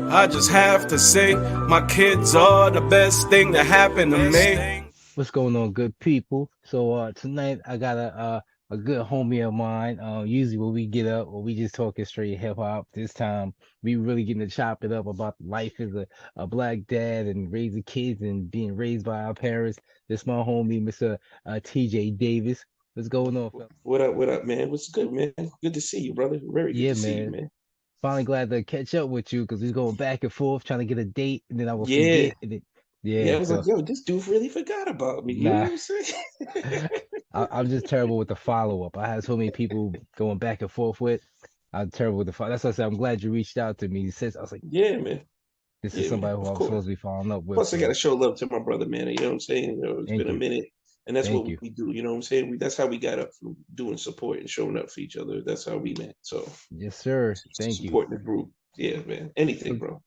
I just have to say, my kids are the best thing that happened to me. What's going on, good people? So tonight I got a good homie of mine. Usually when we get up or we just talking straight hip hop, this time we really getting to chop it up about life as a black dad and raising kids and being raised by our parents. This my homie, Mr. TJ Davis. What's going on, fella? What up, man? What's good, man? Good to see you, brother. Very good Yeah, to see you, man. man. Finally glad to catch up with you because we was going back and forth trying to get a date and then I would Yeah. forget and then Yeah, yeah, I was like, so yo, this dude really forgot about me. You know nah. what I'm saying? I'm just terrible with the follow up. I had so many people going back and forth with. I'm terrible with the follow. That's why I said I'm glad you reached out to me. Since I was like, Yeah, man. this is Yeah, man. somebody who Of I'm course. supposed to be following up with. Plus, I gotta So show love to my brother, man. You know what I'm saying? It's thank been a you, minute, and that's thank what you. we do. You know what I'm saying? That's how we got up from doing support and showing up for each other. That's how we met. So Yes, sir. Thank you. supporting the group. Yeah, man. Anything, So, bro.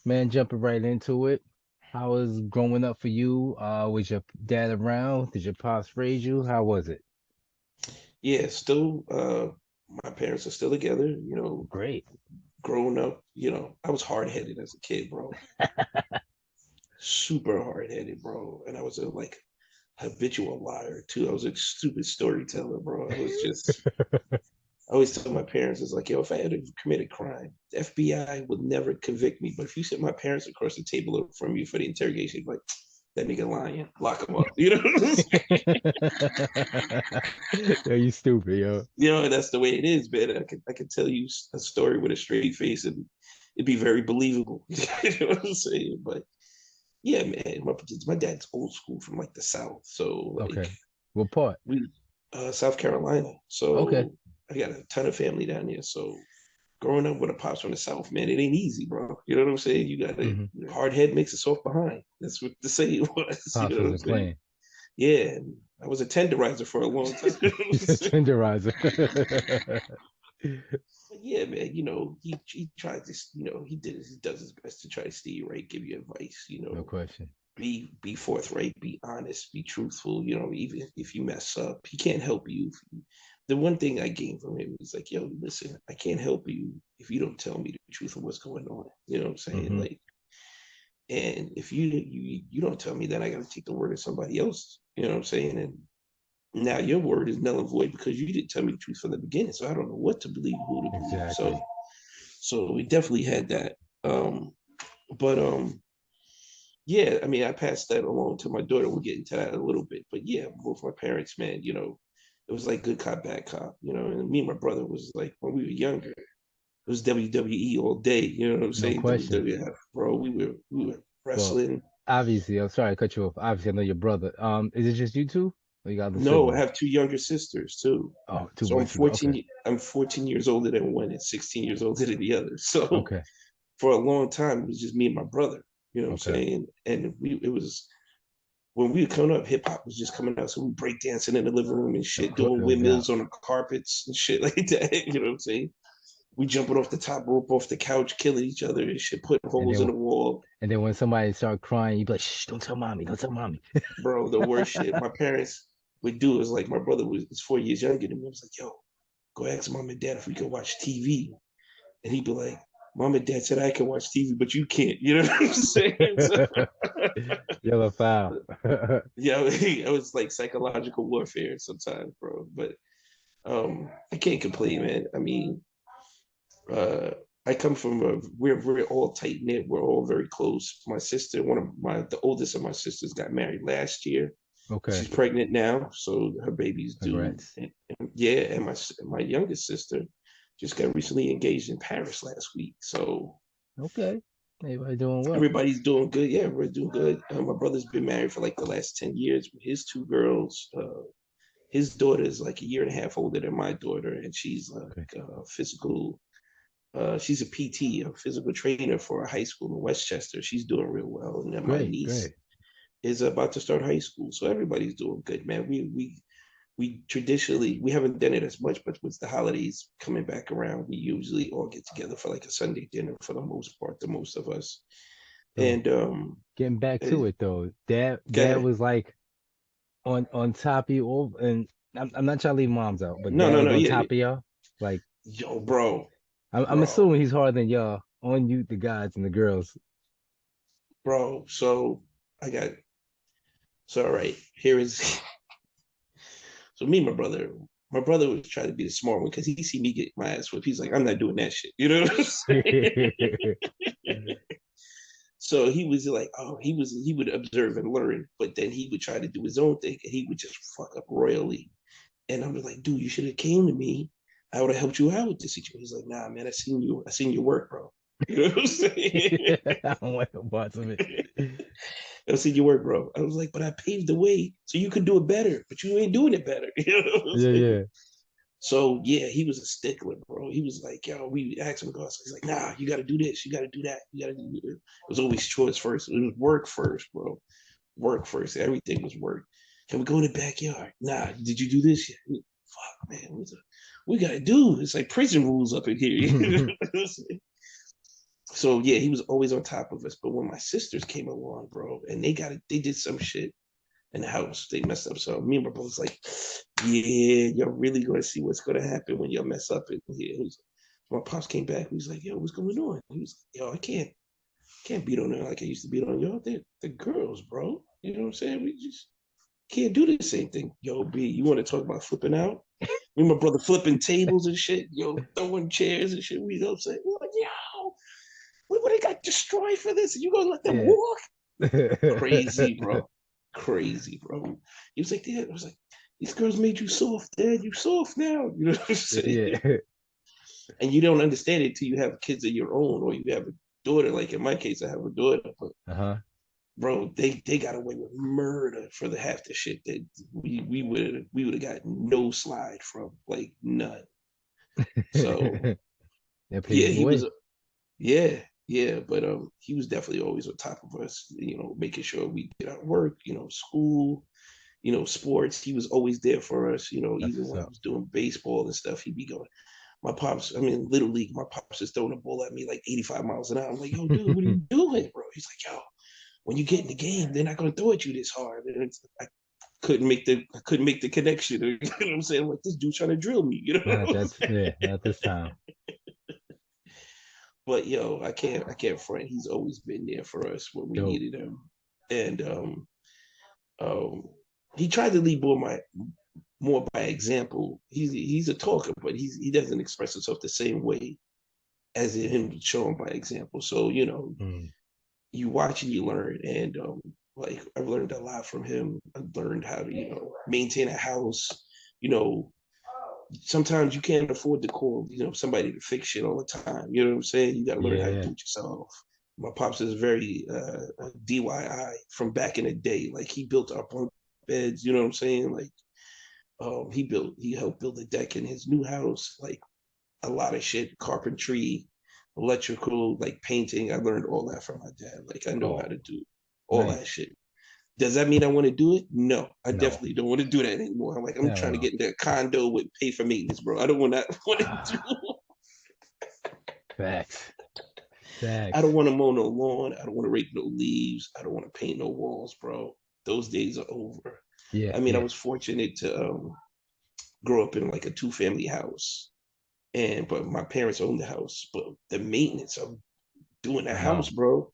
man, jumping right into it. How was growing up for you? Was your dad around? Did your pops raise you? How was it? Yeah, still. My parents are still together. Great. Growing up, I was hard headed as a kid, bro. Super hard headed, bro. And I was a like habitual liar too. I was a stupid storyteller, bro. I always tell my parents, it's like, yo, if I had committed crime, the FBI would never convict me. But if you sit my parents across the table from you for the interrogation, like, that nigga lying, lock him up. You know what I'm saying? Yo, you stupid, yo. And that's the way it is, man. I could tell you a story with a straight face and it'd be very believable. You know what I'm saying? But yeah, man, my dad's old school from like the South. So like Okay. What part? we South Carolina. Okay. So I got a ton of family down here. So growing up with a pops from the South, man, it ain't easy, bro. You know what I'm saying? You got a hmm hard head makes a soft behind. That's what the saying was. You Pops know what I'm wasn't saying? playing. Yeah, and I was a tenderizer for a long time. He said tenderizer. But yeah, man, he tried to, he does his best to try to steer you right, give you advice, No question. be forthright, be honest, be truthful, even if you mess up, he can't help you. The one thing I gained from him is like, yo, listen, I can't help you if you don't tell me the truth of what's going on. You know what I'm saying? hmm Like, and if you don't tell me, then I gotta take the word of somebody else. You know what I'm saying? And now your word is null and void because you didn't tell me the truth from the beginning. So I don't know what to believe, who to believe. So Exactly. so we definitely had that. But yeah, I mean, I passed that along to my daughter. We'll get into that in a little bit. But yeah, both my parents, man, it was like good cop, bad cop, and me and my brother was like when we were younger, it was WWE all day, you know what I'm No saying? question. WWF, bro. We were Well, wrestling. obviously, I'm sorry to cut you off. Obviously, I know your brother. Is it just you two? Or you got other No, I siblings? have two younger sisters too. Oh, two So boys, two girls. Okay. I'm 14 years older than one and 16 years older than the other. So Okay. for a long time it was just me and my brother, you know what I'm Okay. saying? And it was when we were coming up, hip hop was just coming out. So we break dancing in the living room and Of shit, course, doing no windmills doubt. on the carpets and shit like that. You know what I'm saying? We jumping off the top rope off the couch, killing each other and shit, putting And holes in then, the wall. and then when somebody start crying, you be like, "Shh, don't tell mommy, don't tell mommy." Bro, the worst shit. My parents would do is like my brother was 4 years younger than me. I was like, yo, go ask mom and dad if we could watch TV. And he'd be like, Mom and Dad said I can watch TV, but you can't. You know what I'm saying? So, Yellow foul. yeah, it was like psychological warfare sometimes, bro. But I can't complain, man. I mean, uh, I come from we're all tight knit. We're all very close. My sister, the oldest of my sisters, got married last year. Okay. She's pregnant now, so her baby's due. Congrats. And yeah, and my youngest sister just got recently engaged in Paris last week. So Okay. Everybody doing well. everybody's doing good. Yeah, we're doing good. My brother's been married for like the last 10 years with his two girls. His daughter is like a year and a half older than my daughter, and she's Okay. like she's a PT, a physical trainer for a high school in Westchester. She's doing real well. And then my Great. niece Great. is about to start high school. So everybody's doing good, man. We traditionally we haven't done it as much, but with the holidays coming back around, we usually all get together for like a Sunday dinner for the most part, the most of us. So And getting back uh, to it though, dad okay. was like on top of you all, and I'm not trying to leave moms out, but No, dad no, was no, on yeah, top of y'all. Like yo, bro, I'm bro. assuming he's harder than y'all on you, the guys and the girls. Bro, so I got all right. Here is so me and my brother was trying to be the smart one because he see me get my ass whipped. He's like, I'm not doing that shit. You know what I'm saying? So he was like, oh, he would observe and learn, but then he would try to do his own thing and he would just fuck up royally. And I was like, dude, you should have came to me. I would have helped you out with this situation. He's like, nah, man, I seen your work, bro. You know what I'm saying? I don't want no parts of it. I seen your work, bro. I was like, but I paved the way so you could do it better, but you ain't doing it better. You know what I'm Yeah, saying? yeah. So yeah, he was a stickler, bro. He was like, yo, we asked him to go. So he's like, nah, you got to do this, you got to do that, you got to do it. It was always choice first. It was work first, bro. Work first. Everything was work. Can we go in the backyard? Nah. Did you do this yet? Fuck, man. We got to do. It's like prison rules up in here. So yeah, he was always on top of us. But when my sisters came along, bro, and they did some shit in the house. They messed up. So me and my brother was like, yeah, you're really going to see what's going to happen when y'all mess up in here. My pops came back. He was like, yo, what's going on? He was like, yo, I can't beat on them like I used to beat on y'all. They're girls, bro. You know what I'm saying? We just can't do the same thing. Yo, B, you want to talk about flipping out? Me and my brother flipping tables and shit. Yo, throwing chairs and shit. We go say, we're like, yo, what they got destroyed for this? You gonna let them Yeah. walk? Crazy, bro. Crazy, bro. He was like, Dad, I was like, these girls made you soft, Dad. You soft now. You know what I'm saying? Yeah. And you don't understand it till you have kids of your own or you have a daughter. Like in my case, I have a daughter, but bro, they got away with murder for the half the shit that we would have got no slide from, like none. So yeah, he was yeah, but he was definitely always on top of us, you know, making sure we did our work, you know, school, you know, sports. He was always there for us, you know, even when I was doing baseball and stuff, he'd be going. My pops, I mean, little league, my pops is throwing a ball at me like 85 miles an hour. I'm like, yo, dude, what are you doing, bro? He's like, yo, when you get in the game, they're not gonna throw at you this hard. And I couldn't make the connection. You know what I'm saying? I'm like, this dude's trying to drill me, you know? Not this time. But yo, I can't front. He's always been there for us when we needed him. And um he tried to lead more by example. He's a talker, but he doesn't express himself the same way as him showing by example. So, you know, you watch and you learn. And like I've learned a lot from him. I've learned how to, you know, maintain a house. You know, sometimes you can't afford to call, you know, somebody to fix shit all the time. You know what I'm saying? You got to learn how to do it yourself. My pops is very DIY from back in the day. Like he built our bunk beds. You know what I'm saying? Like he helped build a deck in his new house. Like a lot of shit, carpentry, electrical, like painting. I learned all that from my dad. Like I know how to do all that shit. Does that mean I want to do it? No, I definitely don't want to do that anymore. I'm like, I'm trying to get into a condo with pay for maintenance, bro. I don't want to do. Facts. I don't want to mow no lawn. I don't want to rake no leaves. I don't want to paint no walls, bro. Those days are over. Yeah. I mean, I was fortunate to grow up in like a 2-family house, but my parents owned the house. But the maintenance of doing the house, bro,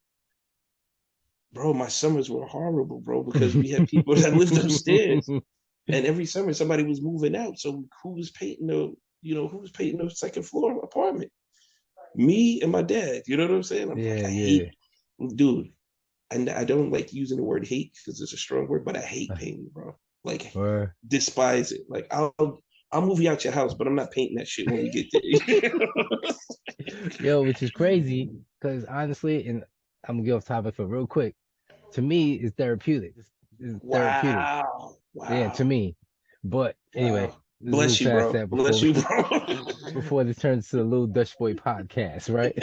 my summers were horrible, bro, because we had people that lived upstairs, and every summer somebody was moving out. So who was painting the second floor apartment? Me and my dad. You know what I'm saying? I'm like, I hate, dude. And I don't like using the word hate because it's a strong word, but I hate painting, bro. Like, despise it. Like, I'll move you out your house, but I'm not painting that shit when we get there. Yo, which is crazy because honestly, and I'm gonna get off topic for real quick. To me, it's therapeutic. It's therapeutic. Wow. Yeah, to me. But anyway, bless you, bro. Bless you, bro. Before this turns to the Little Dutch Boy podcast, right?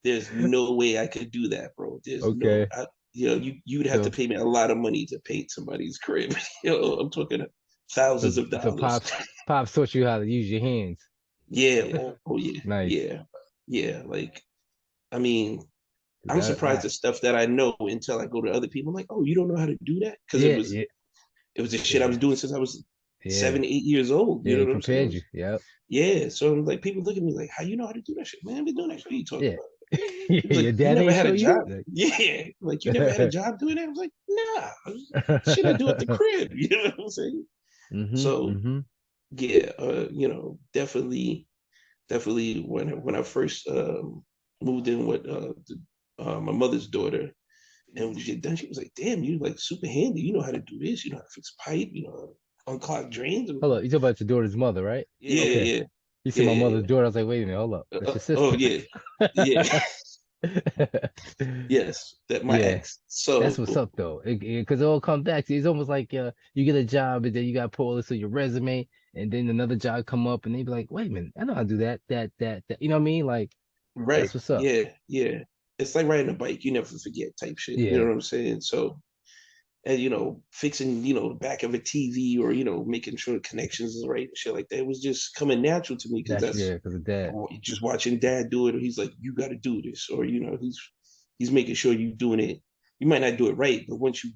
There's no way I could do that, bro. There's no, you'd have to pay me a lot of money to paint somebody's crib. I'm talking thousands of dollars. So Pops taught you how to use your hands. Yeah. Oh yeah. Nice. Yeah. Like, I mean, I'm surprised at stuff that I know until I go to other people. I'm like, oh, you don't know how to do that? Because it was the shit I was doing since I was Yeah. 7, 8 years old. You Yeah, know he what I'm saying? prepared you. Yep. Yeah. So like people look at me like, how you know how to do that shit? Man, I've been doing that shit. What are you talking Yeah. about? He was like, Your you dad never ain't had show a job? you? Like, Yeah. Like you never had a job doing that? I was like, nah. Shit I do at the crib. You know what I'm saying? mm-hmm. So Mm-hmm. yeah, definitely when I first moved in with my mother's daughter, and when she done, she was like, "Damn, you like super handy. You know how to do this. You know how to fix pipe. You know, how to unclog drains." I was Hold like, up, you talk about your daughter's mother, right? Yeah, yeah, okay. yeah, You said yeah, my yeah, mother's daughter. I was like, wait a minute, hold up. yeah. That's your Oh sister. yeah, yeah, yes. That my Yeah. ex. That's So what's up though. Because it all comes back to it's almost like you get a job and then you got to put all this on your resume and then another job come up and they be like, wait a minute, I know how to do that. You know what I mean? Like right, that's what's up. yeah, yeah. It's like riding a bike. You never forget type shit. You know Yeah. what I'm saying? So and fixing the back of a TV or making sure the connections is right and shit like that. It was just coming natural to me because That's that's yeah, because of that. just watching dad do it. Or he's like, you got to do this, or he's making sure you doing it. You might not do it right, but once you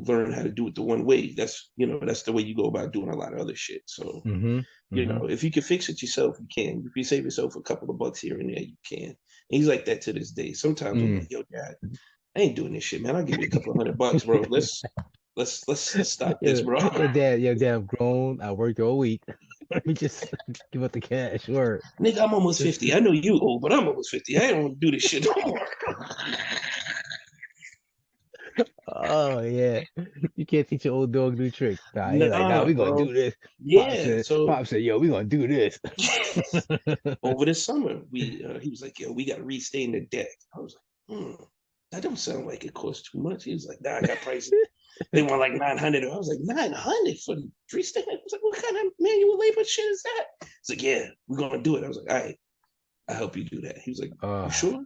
learn how to do it the one way, that's the way you go about doing a lot of other shit. So Mm-hmm. Mm-hmm. if you can fix it yourself, you can. If you save yourself a couple of bucks here and there, you can. And he's like that to this day. Sometimes I'm Mm. like, yo, dad, I ain't doing this shit, man. I'll give you a couple of $100, bro. Let's stop this, Yeah, bro. your dad, I'm grown. I worked all week. Let me just give up the cash. Word. Nigga, I'm almost 50. I know you old, but I'm almost 50. I don't want to do this shit no more. Oh yeah. You can't teach your old dog new tricks. Nah, he like, nah, Nah, we gonna bro. do this. Yeah. So Pop said, yo, we gonna do this. over the summer, he was like, yo, we got to restain the deck. I was like, that don't sound like it costs too much. He was like, nah, I got prices. They want like 900. I was like, 900 for the restain? I was like, what kind of manual labor shit is that? He's like, yeah, we're gonna do it. I was like, all right, I'll help you do that. He was like, you Uh, sure?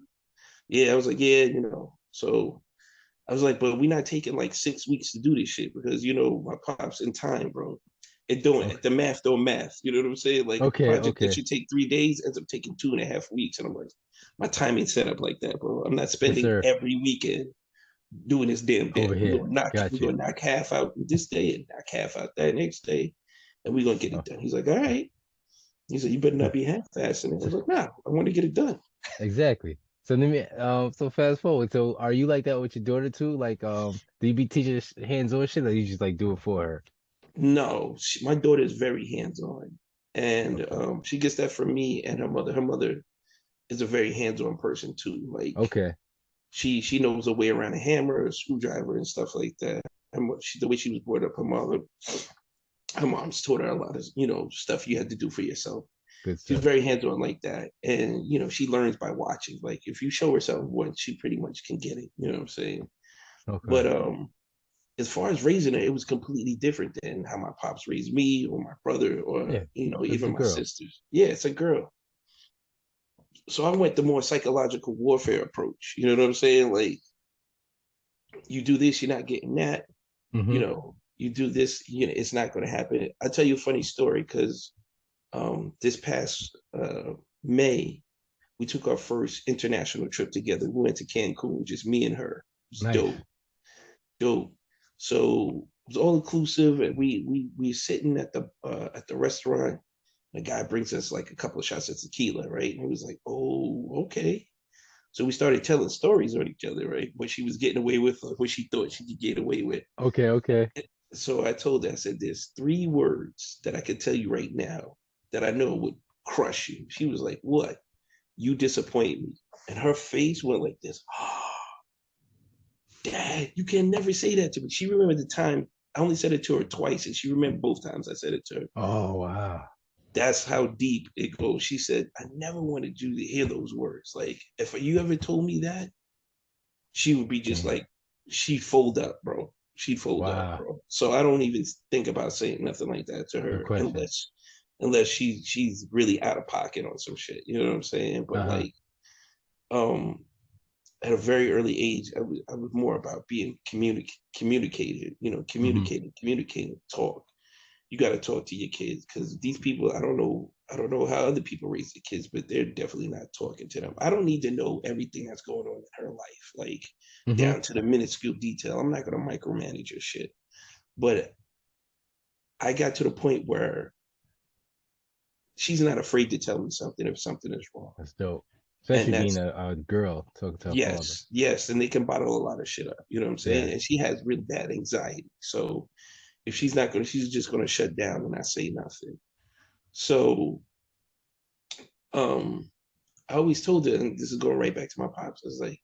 Yeah, I was like, yeah. So I was like, but we're not taking like 6 weeks to do this shit because my pops in time, bro. It don't okay, the math don't math. You know what I'm saying? Like a okay, project that okay. should take 3 days ends up taking 2.5 weeks. And I'm like, my timing set up like that, bro. I'm not Yes, spending sir. every weekend doing this damn deck. Over We're here. gonna knock we're Got you. gonna knock half out this day and knock half out that next day, and we're gonna get Oh, it done. He's like, all right. He said, you better not be half-assing it. I was like, nah, I want to get it done. exactly. So let me so fast forward. So are you like that with your daughter too? Like do you be teaching hands-on shit or you just like do it for her? No, my daughter is very hands-on, and Okay. she gets that from me and her mother. Her mother is a very hands-on person too. Like Okay. she knows her way around a hammer, a screwdriver, and stuff like that. And the way she was brought up, her mom's taught her a lot of stuff you had to do for yourself. Good She's stuff. very hands-on like that, and she learns by watching. Like if you show her something once, she pretty much can get it. You know what I'm saying? Okay. But as far as raising her, it was completely different than how my pops raised me or my brother or Yeah. Because it's a even my girl. sisters. Yeah, it's a girl. So I went the more psychological warfare approach. You know what I'm saying? Like you do this, you're not getting that. Mm-hmm. You do this, it's not going to happen. I'll tell you a funny story because this past May, we took our first international trip together. We went to Cancun, just me and her. It was Nice. dope, dope. So it was all inclusive, and we sitting at the restaurant. The guy brings us like a couple of shots of tequila, right? And he was like, "Oh, okay." So we started telling stories on each other, right? What she was getting away with, or what she thought she could get away with. Okay, okay. So I told her, I said, "There's 3 words that I could tell you right now that I know would crush you." She was like, "What?" "You disappoint me." And her face went like this. Dad, you can never say that to me. She remembered the time I only said it to her twice, and she remembered both times I said it to her. Oh wow. That's how deep it goes. She said, I never wanted you to hear those words. Like, if you ever told me that, she would be just Damn. like, she'd fold up, bro. She'd fold up, Wow. bro. So I don't even think about saying nothing like that to No her question. unless she's really out of pocket on some shit. You know what I'm saying? But Uh-huh. like, um, at a very early age, I was more about being communicated, Mm-hmm. communicating, talk. You got to talk to your kids because these people, I don't know how other people raise their kids, but they're definitely not talking to them. I don't need to know everything that's going on in her life, like Mm-hmm. down to the minuscule detail. I'm not going to micromanage her shit, but I got to the point where she's not afraid to tell me something if something is wrong. That's dope. And Especially being that's a girl talking to her father. yes, and they can bottle a lot of shit up. You know what I'm saying? Yeah. And she has really bad anxiety. So if she's not gonna, she's just gonna shut down and not say nothing. So um I always told her, and this is going right back to my pops, I was like,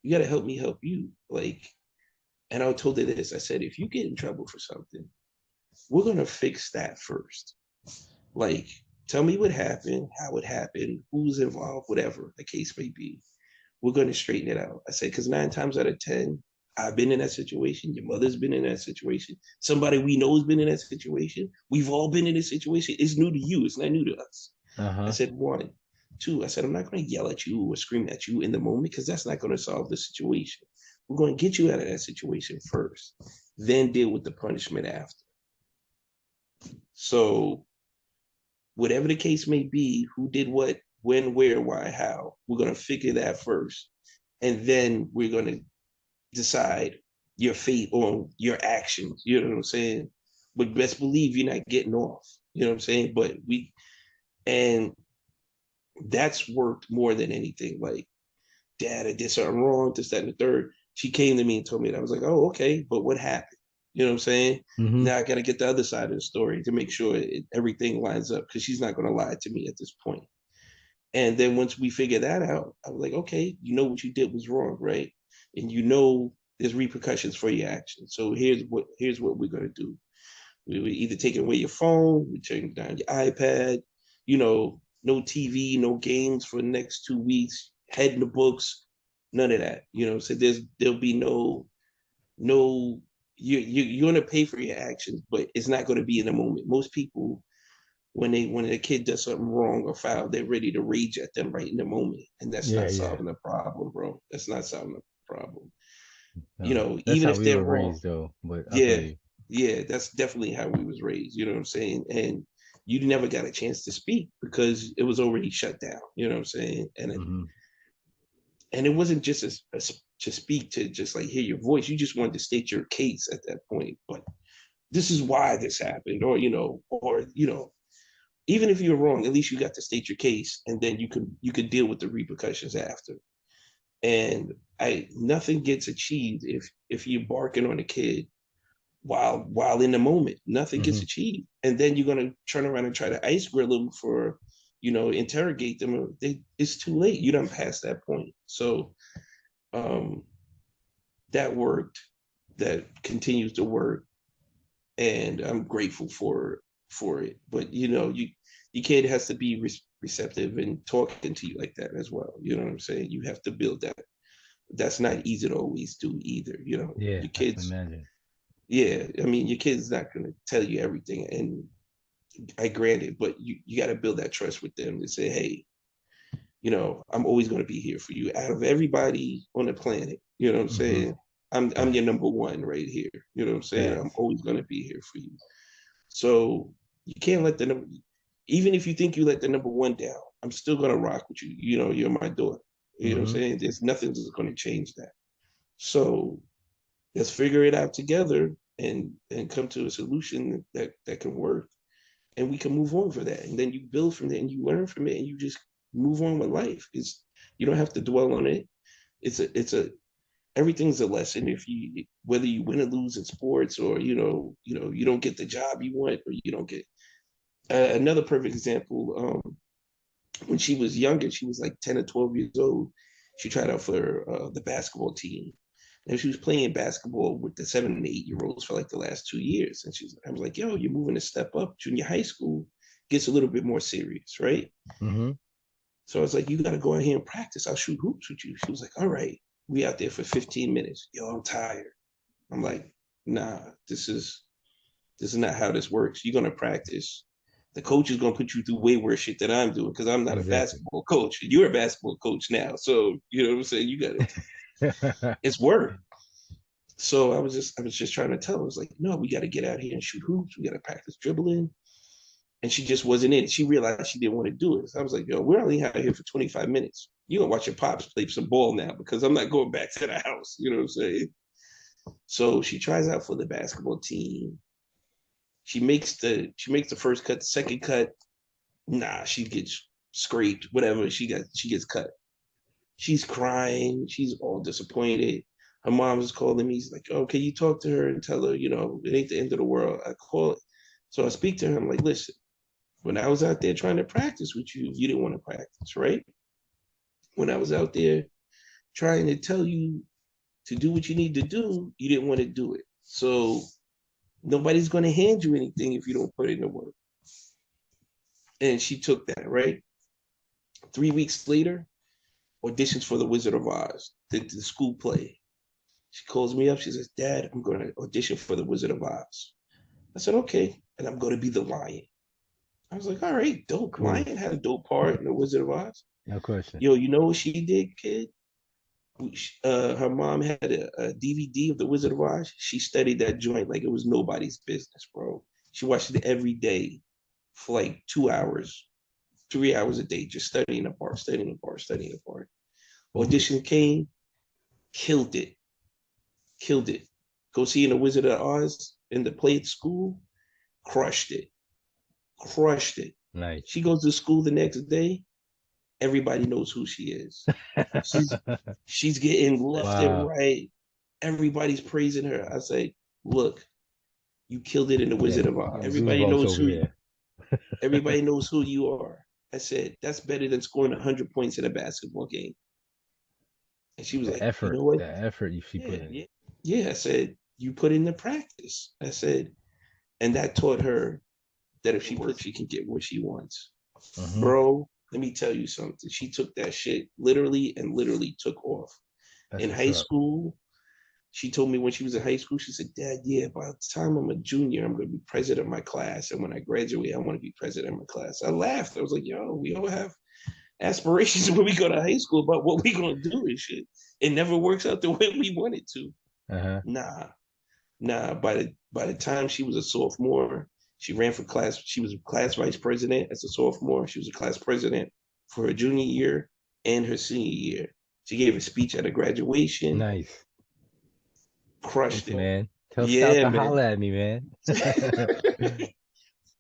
you gotta help me help you. Like, and I told her this. I said, if you get in trouble for something, we're gonna fix that first. Like, tell me what happened, how it happened, who's involved, whatever the case may be. We're going to straighten it out. I said, because 9 times out of 10, I've been in that situation. Your mother's been in that situation. Somebody we know has been in that situation. We've all been in this situation. It's new to you. It's not new to us. I said, one. Two, I said, I'm not going to yell at you or scream at you in the moment because that's not going to solve the situation. We're going to get you out of that situation first, then deal with the punishment after. So whatever the case may be, who did what, when, where, why, how, we're going to figure that first. And then we're going to decide your fate on your actions. You know what I'm saying? But best believe you're not getting off. You know what I'm saying? And that's worked more than anything. Like, Dad, I did something wrong, this, that, and the third. She came to me and told me that. I was like, oh, okay, but what happened? You know what I'm saying? Mm-hmm. Now I got to get the other side of the story to make sure everything lines up because she's not going to lie to me at this point. And then once we figure that out, I was like, okay, you know what you did was wrong, right? And you know there's repercussions for your actions. So here's what we're gonna do. We would either take away your phone, we turn down your iPad, no TV, no games for the next 2 weeks, head in the books, none of that. So there'll be no you're gonna pay for your actions, but it's not gonna be in the moment. Most people when a kid does something wrong or foul, they're ready to rage at them right in the moment, and that's Yeah, not yeah. solving the problem, bro. That's not solving the problem. No, that's Even how if we they're were wrong, raised though. But I feel yeah, you. yeah, that's definitely how we was raised. You know what I'm saying? And you never got a chance to speak because it was already shut down. You know what I'm saying? Mm-hmm. And it wasn't just to speak to just like hear your voice. You just wanted to state your case at that point. But this is why this happened, or even if you're wrong, at least you got to state your case, and then you could deal with the repercussions after. And nothing gets achieved if you're barking on a kid while in the moment. Nothing gets Mm-hmm. achieved, and then you're gonna turn around and try to ice grill them for, interrogate them. It's too late. You done past that point. So um, that worked. That continues to work, and I'm grateful for it. But your kid has to be receptive and talking to you like that as well. You know what I'm saying? You have to build that. That's not easy to always do either. Yeah, Your I can kids. imagine. Yeah, I mean, your kid's not gonna tell you everything, and I grant it, but you got to build that trust with them to say, hey, I'm always going to be here for you. Out of everybody on the planet, you know what I'm Mm-hmm. saying? I'm Right. your number one right here. You know what I'm saying? I'm Facts. always going to be here for you. So you can't let the number, even if you think you let the number one down, I'm still going to rock with you. You're my daughter. You know what I'm Mm-hmm. saying? There's nothing that's going to change that. So let's figure it out together and come to a solution that can work, and we can move on for that. And then you build from there and you learn from it and you just move on with life. You don't have to dwell on it. It's a everything's a lesson. If you whether you win or lose in sports, or you don't get the job you want, or you don't get another perfect example. When she was younger, she was like 10 or 12 years old. She tried out for the basketball team. And she was playing basketball with the 7 and 8 year olds for like the last 2 years. And I was like, yo, you're moving a step up. Junior high school gets a little bit more serious, right? Mm-hmm. So I was like, you got to go out here and practice. I'll shoot hoops with you. She was like, all right. We out there for 15 minutes. Yo, I'm tired. I'm like, nah, this is not how this works. You're gonna practice. The coach is gonna put you through way worse shit than I'm doing because I'm not a Exactly. basketball coach. You're a basketball coach now, so you know what I'm saying. You got it. It's work. So I was just trying to tell her. I was like, no, we got to get out here and shoot hoops. We got to practice dribbling. And she just wasn't in it. She realized she didn't want to do it. So I was like, yo, we're only out here for 25 minutes. You're gonna watch your pops play some ball now because I'm not going back to the house. You know what I'm saying? So she tries out for the basketball team. She makes the first cut, the second cut, nah, she gets scraped, whatever. She gets cut. She's crying. She's all disappointed. Her mom is calling me. He's like, "Oh, can you talk to her and tell her, it ain't the end of the world?" I call it. So I speak to her. I'm like, "Listen, when I was out there trying to practice with you, you didn't want to practice, right? When I was out there trying to tell you to do what you need to do, you didn't want to do it. So nobody's going to hand you anything if you don't put in the work." And she took that, right? 3 weeks later, auditions for The Wizard of Oz, the school play. She calls me up. She says, "Dad, I'm going to audition for The Wizard of Oz." I said, "Okay." And I'm going to be the lion. I was like, "All right, dope." Cool. Lion had a dope part in The Wizard of Oz. No question. Yo, you know what she did, kid? Her mom had a DVD of The Wizard of Oz. She studied that joint like it was nobody's business, bro. She watched it every day for like 2 hours, 3 hours a day, just studying the part, studying the part, studying the part. Audition came, killed it, killed it. Go see in The Wizard of Oz in the play at school, crushed it, crushed it. Nice. She goes to school the next day. Everybody knows who she is. She's getting left and right. Everybody's praising her. I say, "Look, you killed it in The Wizard of Oz. Everybody knows who. Everybody knows who you are." I said, "That's better than scoring 100 points in a basketball game." And she was like, effort, "You know what? The effort she put in. Yeah." I said, "You put in the practice." I said, and that taught her that if she works, she can get what she wants. Mm-hmm. Bro, let me tell you something. She took that shit literally took off. In high school, she told me when she was in high school, she said, "Dad, yeah, by the time I'm a junior, I'm going to be president of my class. And when I graduate, I want to be president of my class." I laughed. I was like, "Yo, we all have aspirations when we go to high school about what we're going to do and shit. It never works out the way we want it to." Uh-huh. Nah. By the time she was a sophomore, she ran for class. She was class vice president as a sophomore. She was a class president for her junior year and her senior year. She gave a speech at a graduation. Nice. Crushed it, man. Tell Scout to holler at me, man.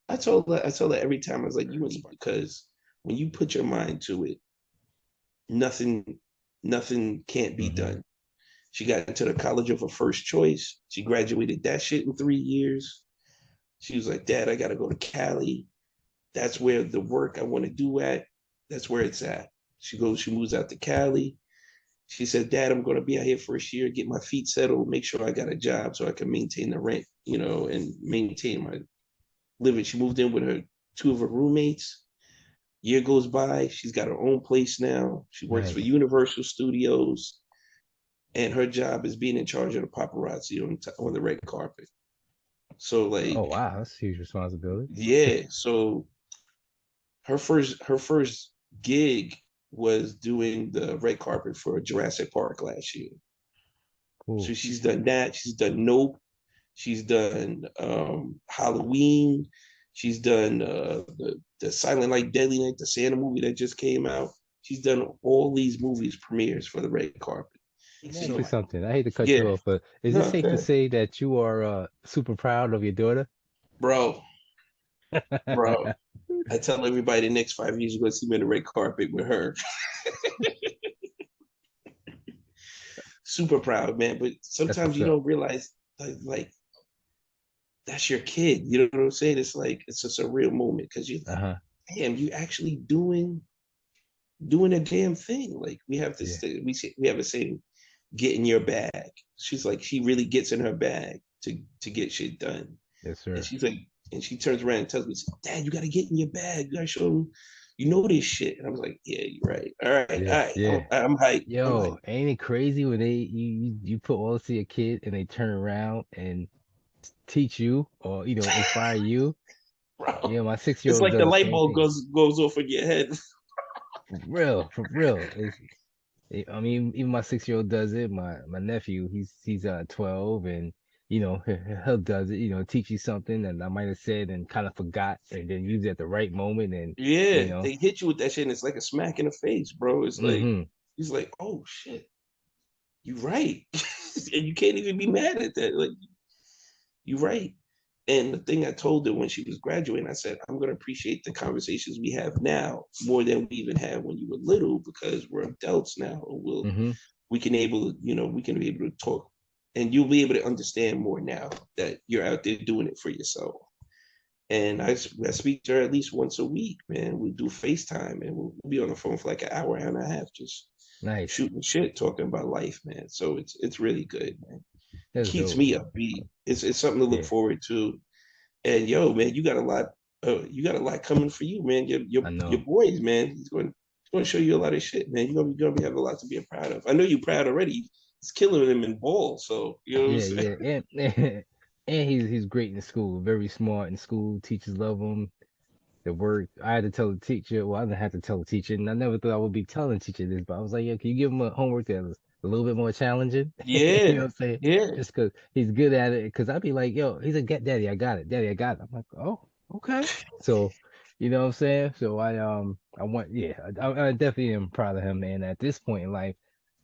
I told her every time, I was like, "You," because when you put your mind to it, nothing can't be done. She got into the college of her first choice. She graduated that shit in 3 years. She was like, "Dad, I got to go to Cali. That's where the work I want to do at. That's where it's at." She moves out to Cali. She said, "Dad, I'm going to be out here for a year, get my feet settled, make sure I got a job so I can maintain the rent, and maintain my living." She moved in with two of her roommates. Year goes by. She's got her own place now. She works for Universal Studios. And her job is being in charge of the paparazzi on the red carpet. So like, oh wow, that's a huge responsibility. Yeah. So her first gig was doing the red carpet for Jurassic Park last year. Cool. So she's done that. She's done Nope. She's done Halloween. She's done the Silent Night, Deadly Night, the Santa movie that just came out. She's done all these movies premieres for the red carpet. Something. I hate to cut you off, but is it safe to say that you are super proud of your daughter? Bro, I tell everybody the next 5 years you're going to see me on the red carpet with her. Super proud, man. But sometimes you don't realize, like that's your kid. You know what I'm saying? It's like, it's just a real moment because you're like, damn, you actually doing a damn thing. Like we have this, we have a saying, "Get in your bag." She's like, she really gets in her bag to get shit done. Yes, sir. And she's like, and she turns around and tells me, "Dad, you got to get in your bag. You got to show them you know this shit." And I was like, "Yeah, you're right. All right. Yeah. I'm hyped." Yo, ain't it crazy when you put all this to your kid and they turn around and teach you or inspire you? Bro, yeah, my 6-year-old. It's like the light bulb goes off in your head. For real. I mean, even my 6-year-old does it. My nephew, he's 12, and he'll does it. Teach you something that I might have said and kind of forgot, and then use it at the right moment. And they hit you with that shit, and it's like a smack in the face, bro. It's like he's like, "Oh shit, you right," and you can't even be mad at that. Like, you right. And the thing I told her when she was graduating, I said, I'm going to appreciate the conversations we have now more than we even had when you were little, because we're adults now. Mm-hmm. We can able, we can be able to talk, and you'll be able to understand more now that you're out there doing it for yourself. And I speak to her at least once a week, man. We do FaceTime, and we'll be on the phone for like an hour and a half, just Nice. shooting shit, talking about life, man. So it's really good, man. It That's keeps dope. me upbeat. It's something to look Yeah, forward to. And yo, man, you got a lot. You got a lot coming for you, man. I Your know. boys, man. He's going to show you a lot of shit, man. You're gonna have a lot to be proud of. I know you're proud already. He's killing them in ball. So you know what I'm Yeah, saying. yeah, and he's great in school. Very smart in school. Teachers love him. The work. I had to tell the teacher. Well, I didn't have to tell the teacher, and I never thought I would be telling the teacher this, but I was like, "Yeah, can you give him a homework that was a little bit more challenging?" You know what Yeah, I'm saying? yeah. Just because he's good at it. Because I'd be like, "Yo," he's like, "Get Daddy, I got it. Daddy, I got it." I'm like, "Oh, okay." So, you know what I'm saying? So I want, yeah, I definitely am proud of him, man. At this point in life,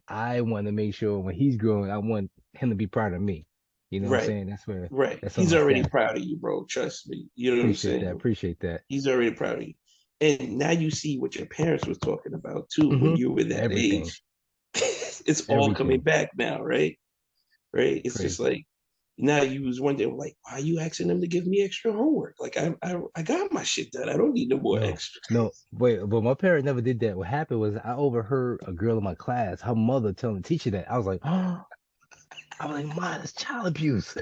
I want to make sure when he's growing, I want him to be proud of me. You know what I'm Right, saying? right. That's on He's my already status. proud of you, bro. Trust me. You know what I'm Appreciate that. saying? Appreciate that. He's already proud of you. And now you see what your parents was talking about too when Hmm. you were that Everything. age. It's all coming Everything. back now, right? Right? It's just Crazy. like now you was wondering like, why are you asking them to give me extra homework? Like I got my shit done. I don't need no more No, extra. no, wait, but my parent never did that. What happened was I overheard a girl in my class, her mother telling the teacher that. I was like, oh, I was like, Ma, that's child abuse.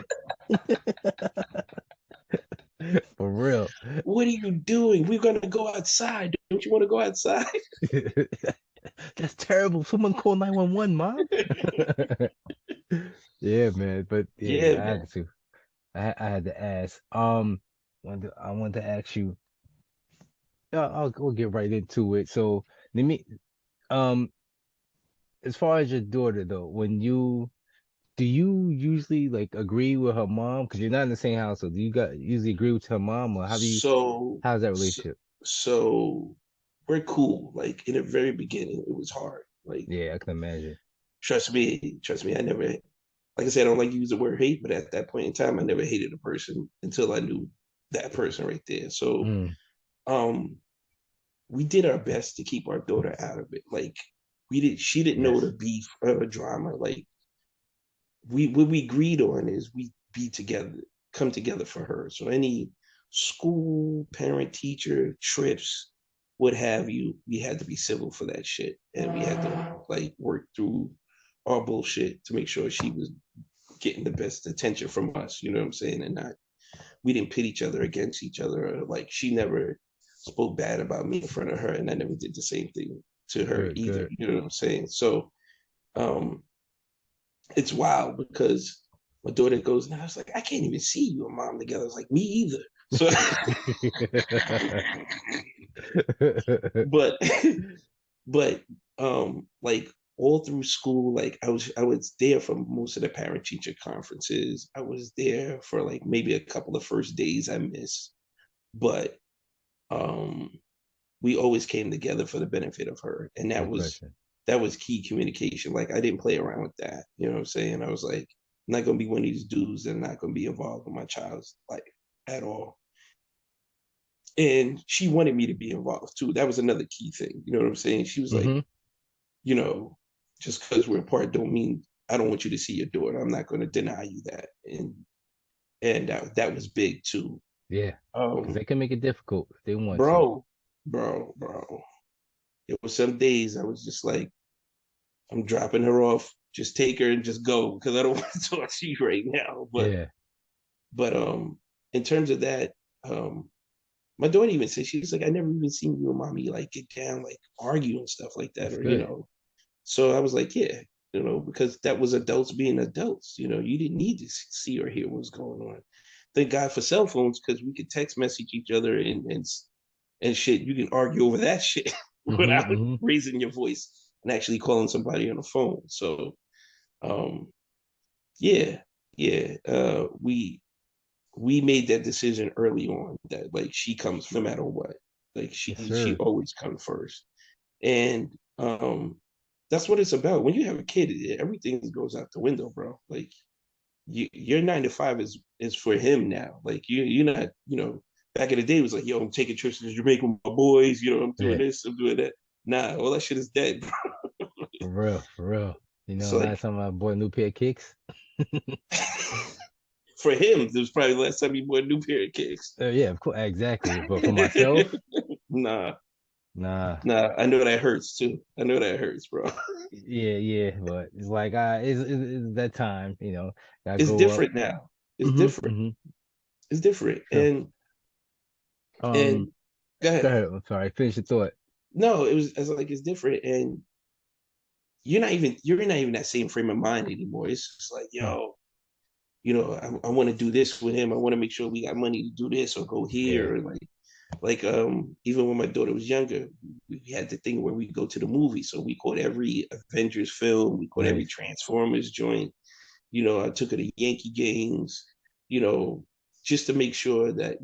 For real. What are you doing? We're gonna go outside. Don't you want to go outside? That's terrible. Someone call 911, Mom. Yeah, man. But Yeah, yeah, I man. had to. I had to ask. I wanted to ask you. We'll get right into it. So let me. Um, as far as your daughter though, do you usually like agree with her mom? Because you're not in the same household. Do you got usually agree with her mom, or So, how's that so, relationship? so we're cool. Like in the very beginning, it was hard. Like Yeah, I can imagine. trust me. I never, like I said, I don't like to use the word hate, but at that point in time, I never hated a person until I knew that person right there. So, Mm, um, we did our best to keep our daughter out of it. Like she didn't know the yes, beef or the drama. Like what we agreed on is we be together, come together for her. So any school, parent, teacher, trips, what have you, we had to be civil for that shit. And we had to like work through our bullshit to make sure she was getting the best attention from us, you know what I'm saying? And not we didn't pit each other against each other. Or, like she never spoke bad about me in front of her, and I never did the same thing to her good, either. good. You know what I'm saying? So um it's wild because my daughter goes, now I was like, I can't even see you and mom together. I was like, me either. So but but like all through school, like I was there for most of the parent teacher conferences. I was there for like maybe a couple of first days I missed. But um we always came together for the benefit of her. And No question. that was key communication. Like I didn't play around with that. You know what I'm saying? I was like, I'm not gonna be one of these dudes that are not gonna be involved in my child's life at all. And she wanted me to be involved too. That was another key thing. You know what I'm saying? She was like, Hmm. you know, just because we're apart don't mean I don't want you to see your daughter. I'm not going to deny you that. And that was big too. Yeah, because Um, they can make it difficult if they want to. bro, bro. There were some days I was just like, I'm dropping her off. Just take her and just go because I don't want to talk to you right now. Yeah. But in terms of that, um, my daughter even said she's like, I never even seen you and mommy like get down, like argue and stuff like that, That's or good. So I was like, yeah, because that was adults being adults. You didn't need to see or hear what was going on. Thank God for cell phones because we could text message each other and shit. You can argue over that shit Hmm. without Hmm. raising your voice and actually calling somebody on the phone. So um, yeah, yeah, we made that decision early on that like she comes no matter what. Like Yes, she sir. always comes first. And that's what it's about. When you have a kid, everything goes out the window, bro. Like your 9 to 5 is for him now. Like you're not, back in the day it was like, yo, I'm taking trips to Jamaica with my boys, I'm doing Yeah, this, I'm doing that. Nah, all that shit is dead, bro. for real, for real. It's Last like time I bought a new pair of kicks. for him, it was probably the last time he bought a new pair of kicks. Yeah, of course, exactly. But for myself, Nah, nah. nah, I know that hurts too. I know that hurts, bro. Yeah, yeah. But it's like it's that time, gotta It's grow up. different now. It's Hmm, different. hmm. It's different. Sure. And Um, go Go ahead. ahead. I'm sorry. Finish your thought. No, it's like it's different. And you're not even that same frame of mind anymore. It's just like, Mm, yo, I want to do this with him. I want to make sure we got money to do this or go yeah, here. Or like even when my daughter was younger, we had the thing where we go to the movie. So we caught every Avengers film, we caught every nice. Transformers joint. I took her to Yankee games, you know, just to make sure that,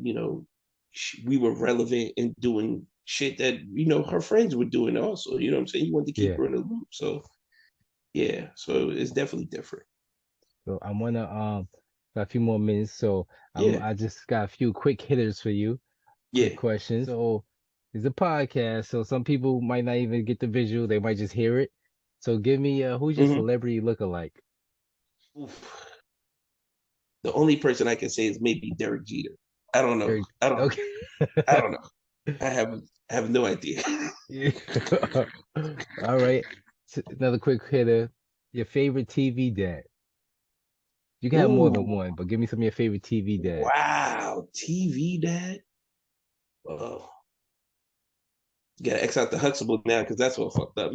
we were relevant and doing shit that, her friends were doing also. You know what I'm saying? You want to keep Yeah. her in the loop. So yeah, so it's definitely different. So I wanna got a few more minutes. So Yeah, I just got a few quick hitters for you. Quick yeah. questions. So it's a podcast, so some people might not even get the visual, they might just hear it. So give me who's your Hmm. celebrity lookalike? The only person I can say is maybe Derek Jeter. I don't know. Eric. I don't. Okay. I don't know. I have no idea. Yeah. All right. Another quick hitter. Your favorite TV dad. You can have more than Ooh, one, but give me some of your favorite TV dads. wow. TV dad. Oh, you gotta X out the Huxtable now because that's all fucked up.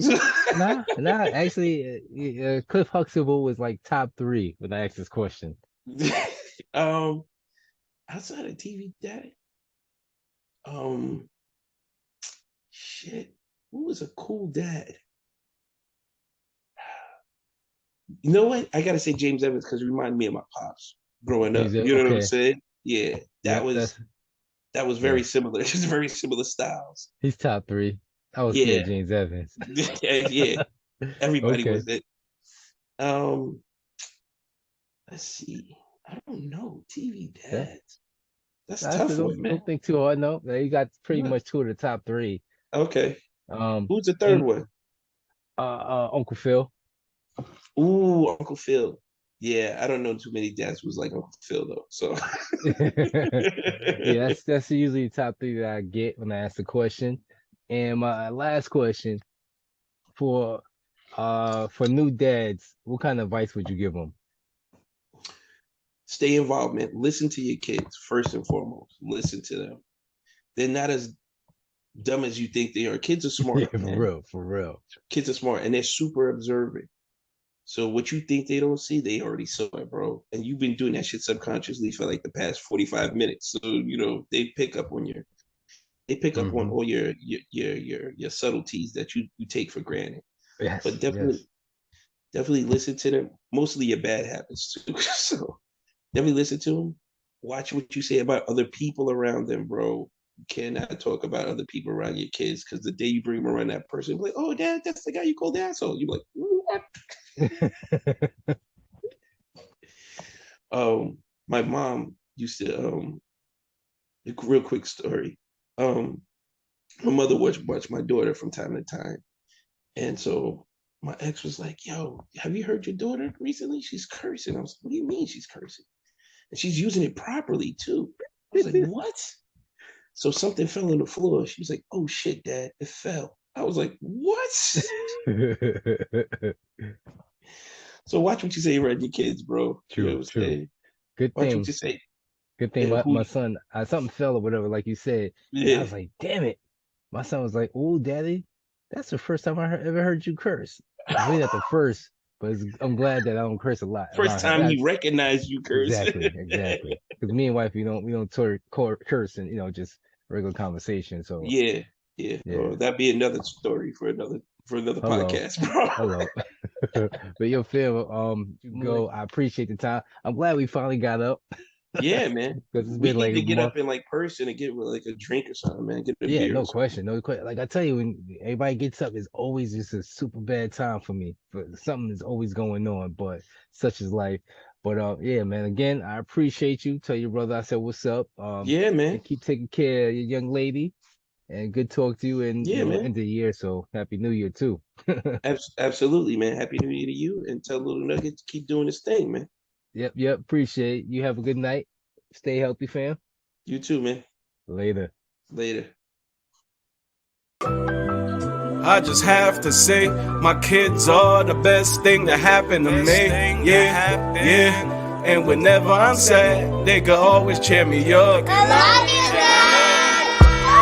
Nah. Actually, Cliff Huxtable was like top three when I asked this question. um, outside of TV dad, um, shit, who was a cool dad? You know what? I gotta say James Evans because it reminded me of my pops growing up. You know what I'm Okay. saying? Yeah, that Yep. was That's that was yeah. very similar. It's very similar styles. He's top three. I was scared Yeah, of James Evans. yeah. Everybody Okay. was it. Um, let's see. I don't know. TV Yeah. dads. That's a I said tough one, man. don't think too hard. No, you got pretty What? much two of the top three. Okay. Um, Who's the third and one? Uncle Phil. Ooh, Uncle Phil. Yeah, I don't know too many dads who's like Uncle Phil though. So Yeah, that's usually the top three that I get when I ask the question. And my last question for for new dads, what kind of advice would you give them? stay involved, man. Listen to your kids first and foremost. Listen to them. They're not as dumb as you think they are. Kids are Yeah, smart, for man. real, for real. Kids are smart and they're super observant. So what you think they don't see, they already saw it, bro. And you've been doing that shit subconsciously for like the past 45 minutes. So, they pick up on Hmm. all your subtleties that you take for granted. But Yes, definitely yes. definitely listen to them. Mostly your bad habits too. So definitely listen to them. Watch what you say about other people around them, bro. You cannot talk about other people around your kids because the day you bring them around that person, like, oh, dad, that's the guy you called the asshole. You're like, what? My mom used to a real quick story. Um, my mother watch my daughter from time to time, and so my ex was like, "Yo, have you heard your daughter recently? She's cursing." I was like, "What do you mean she's cursing?" And she's using it properly too. I was like, "What?" So something fell on the floor. She was like, "Oh shit, dad, it fell." I was like, "What?" So watch what you say around your kids, bro. You know True, what I'm true. saying? Good Watch what thing. you say. Good thing And who? my son, something fell or whatever, like you said. And I Yeah. was like, damn it. My son was like, oh, daddy, that's the first time ever heard you curse. It's really not the first, but I'm glad that I don't curse a lot First around him. time he recognized you curse. Exactly. Because me and wife, we don't curse and, just regular conversation. So, Yeah, yeah. yeah. Well, that'd be another story for another Hello. podcast, bro. Hello. But yo, Phil, you go. I appreciate the time. I'm glad we finally got up Yeah, man. because it's We been need like to a get month. up in like person and get with like a drink or something, man. Get a Yeah, beer or no something. question, no question. Like I tell you, when everybody gets up, it's always just a super bad time for me. But something is always going on. But such is life. But yeah, man. Again, I appreciate you. Tell your brother I said what's up. Yeah, man. And keep taking care of your young lady. And good talk to you. And Yeah, man. end of the year, so happy New Year too. Absolutely, man. Happy New Year to you, and tell Little Nugget to keep doing his thing, man. Yep. Appreciate it. You have a good night. Stay healthy, fam. You too, man. Later. Later. I just have to say, my kids are the best thing that happened to me. Yeah. And whenever I'm sad, they can always cheer me up. I love you, Dad.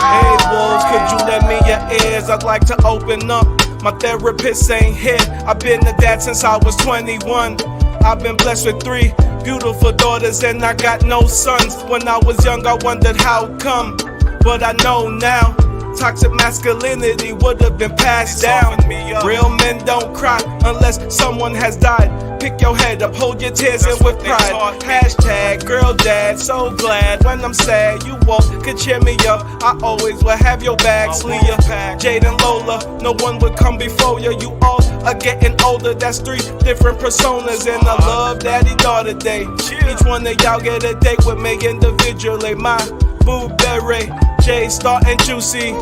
Hey wolves, could you lend me your ears? I'd like to open up. My therapist ain't here. I've been a dad since I was 21. I've been blessed with 3 beautiful daughters and I got no sons. When I was young, I wondered how come, but I know now. Toxic masculinity would have been passed down. Real men don't cry unless someone has died. Pick your head up, hold your tears in with pride. Hashtag girl dad, so glad when I'm sad you all could cheer me up. I always will have your backs, Leah, Jade and Lola. No one would come before you. You all are getting older. That's 3 different personas, and I love daddy-daughter day. Each one of y'all get a date with me individually. My boo berry, Jay, Star, and Juicy.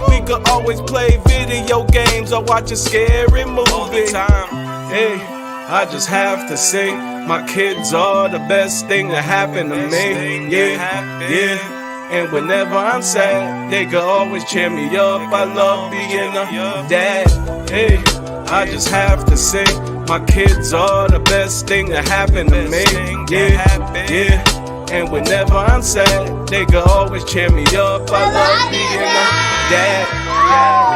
We could always play video games or watch a scary movie. Hey, I just have to say, my kids are the best thing that happened to me. Yeah. And whenever I'm sad, they can always cheer me up. I love being a dad. Hey, I just have to say, my kids are the best thing that happened to me. Yeah. And whenever I'm sad, they can always cheer me up. I love being a dad.